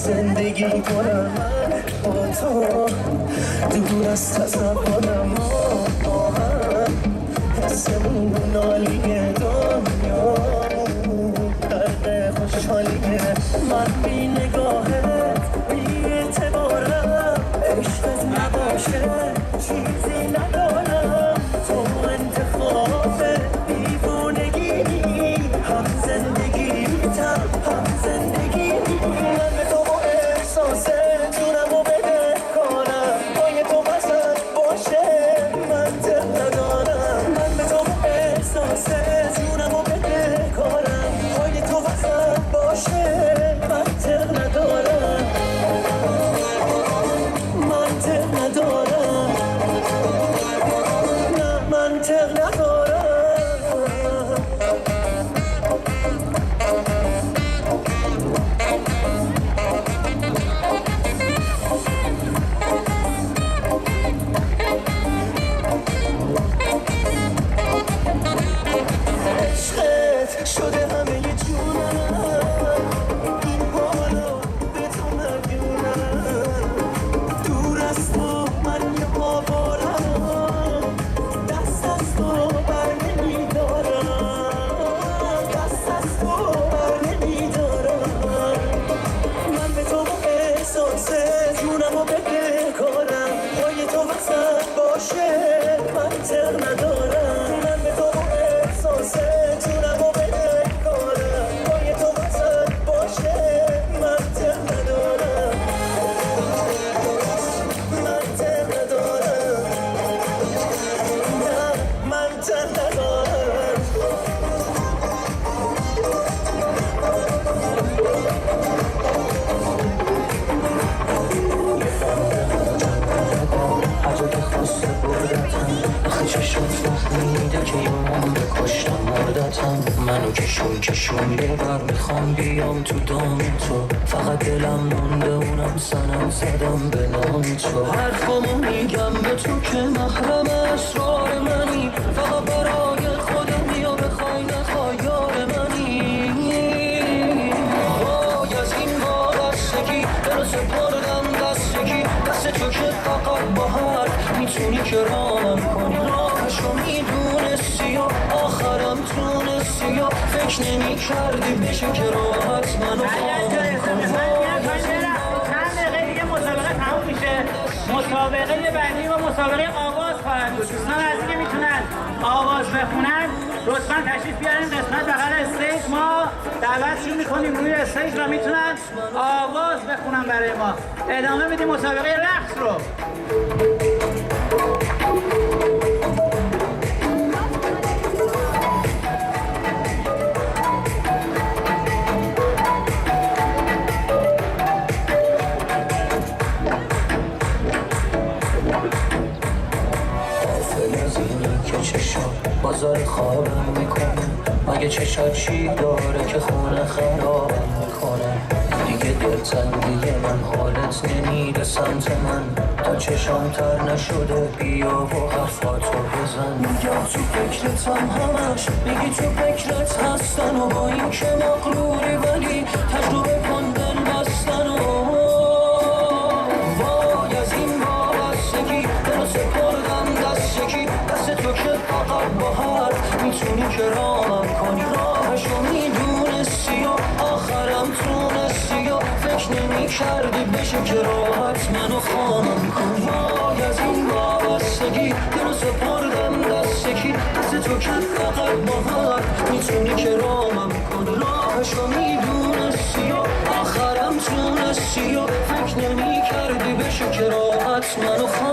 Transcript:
زندگی کنم با تو دور از تصورم با هم حسمون نالیه دنیا درد خوشحالیه من بی نگاهت بی اعتبارم عشقت نباشه چیزی ندارم تو انتخاب دیوونگی هم زندگیتم هم زندگی من به تو با احساس جونمو بده کنم پای تو وسط باشه منطق ندارم من به تو با احساس جونمو بده کنم پای تو وسط باشه منطق ندارم منطق ندارم نه منطق ندارم عشقت شده همه جونم این حالا به تو مدیونم دور از تو من یه آوارم دست از تو بر نمیدارم دست از تو بر نمیدارم من به تو با احساس جونمو بده کنم پای تو وسط باشه منطق ندارم من به تو با احساس جونمو بده کنم پای تو وسط باشه منطق ندارم منطق ندارم نه منطق ندارم هر جا که خواسته بردتم آخه چشم فهمیده که یوم بکشتم مردتم منو کشون یه بر میخوام بیام تو دام تو فقط دلم مونده اونم سنم زدم به نام تو حرفامو میگم به تو که محرم اسرار منی فقط برای خودم یا بخوای نخوای یار منی وای از این وابستگی دلو سپردم دستگی دست تو که فقط با حرف میتونی که رامم کنی راهشو میدونستی و آخرم تونستی و فکر نمی کردی بشه که راحت منو خواهم کنی چند دقیقه دیگه مسابقه تموم میشه مسابقه بعدی و مسابقه آواز خواهد بود دوستان از که میتونن آواز بخونن لطفا تشریف بیارین قسمت بغل استیج ما دعوتشون میکنیم روی استیج و میتونن آواز بخونن برای ما ادامه میدیم مسابقه رقص رو بازار خوابم میکنه مگه چشات چی داره که خونه خرابم میکنه دیگه دلتنگی من حالت نمیده سمت من تا چشام تر نشده بیا و حرفاتو بزن میگم تو فکرتم همش میگی تو فکرت هستن و با این که مغروری ولی تجربه کن دل بستن و وای از این وابستگی دلو سپردم دستگی دست تو که فقط با حرف میتونی که رامم کنی راهشو میدونستی و آخرم تونستی و فکر نمی کردی بشه که راحت منو خواهم کنی وای از این وابستگی دلو سپردم دستگی دست تو که فقط با حرف میتونی که رامم کنی راهشو میدونستی و آخرم تونستی و فکر نمی کردی بشه که راحت منو خواهم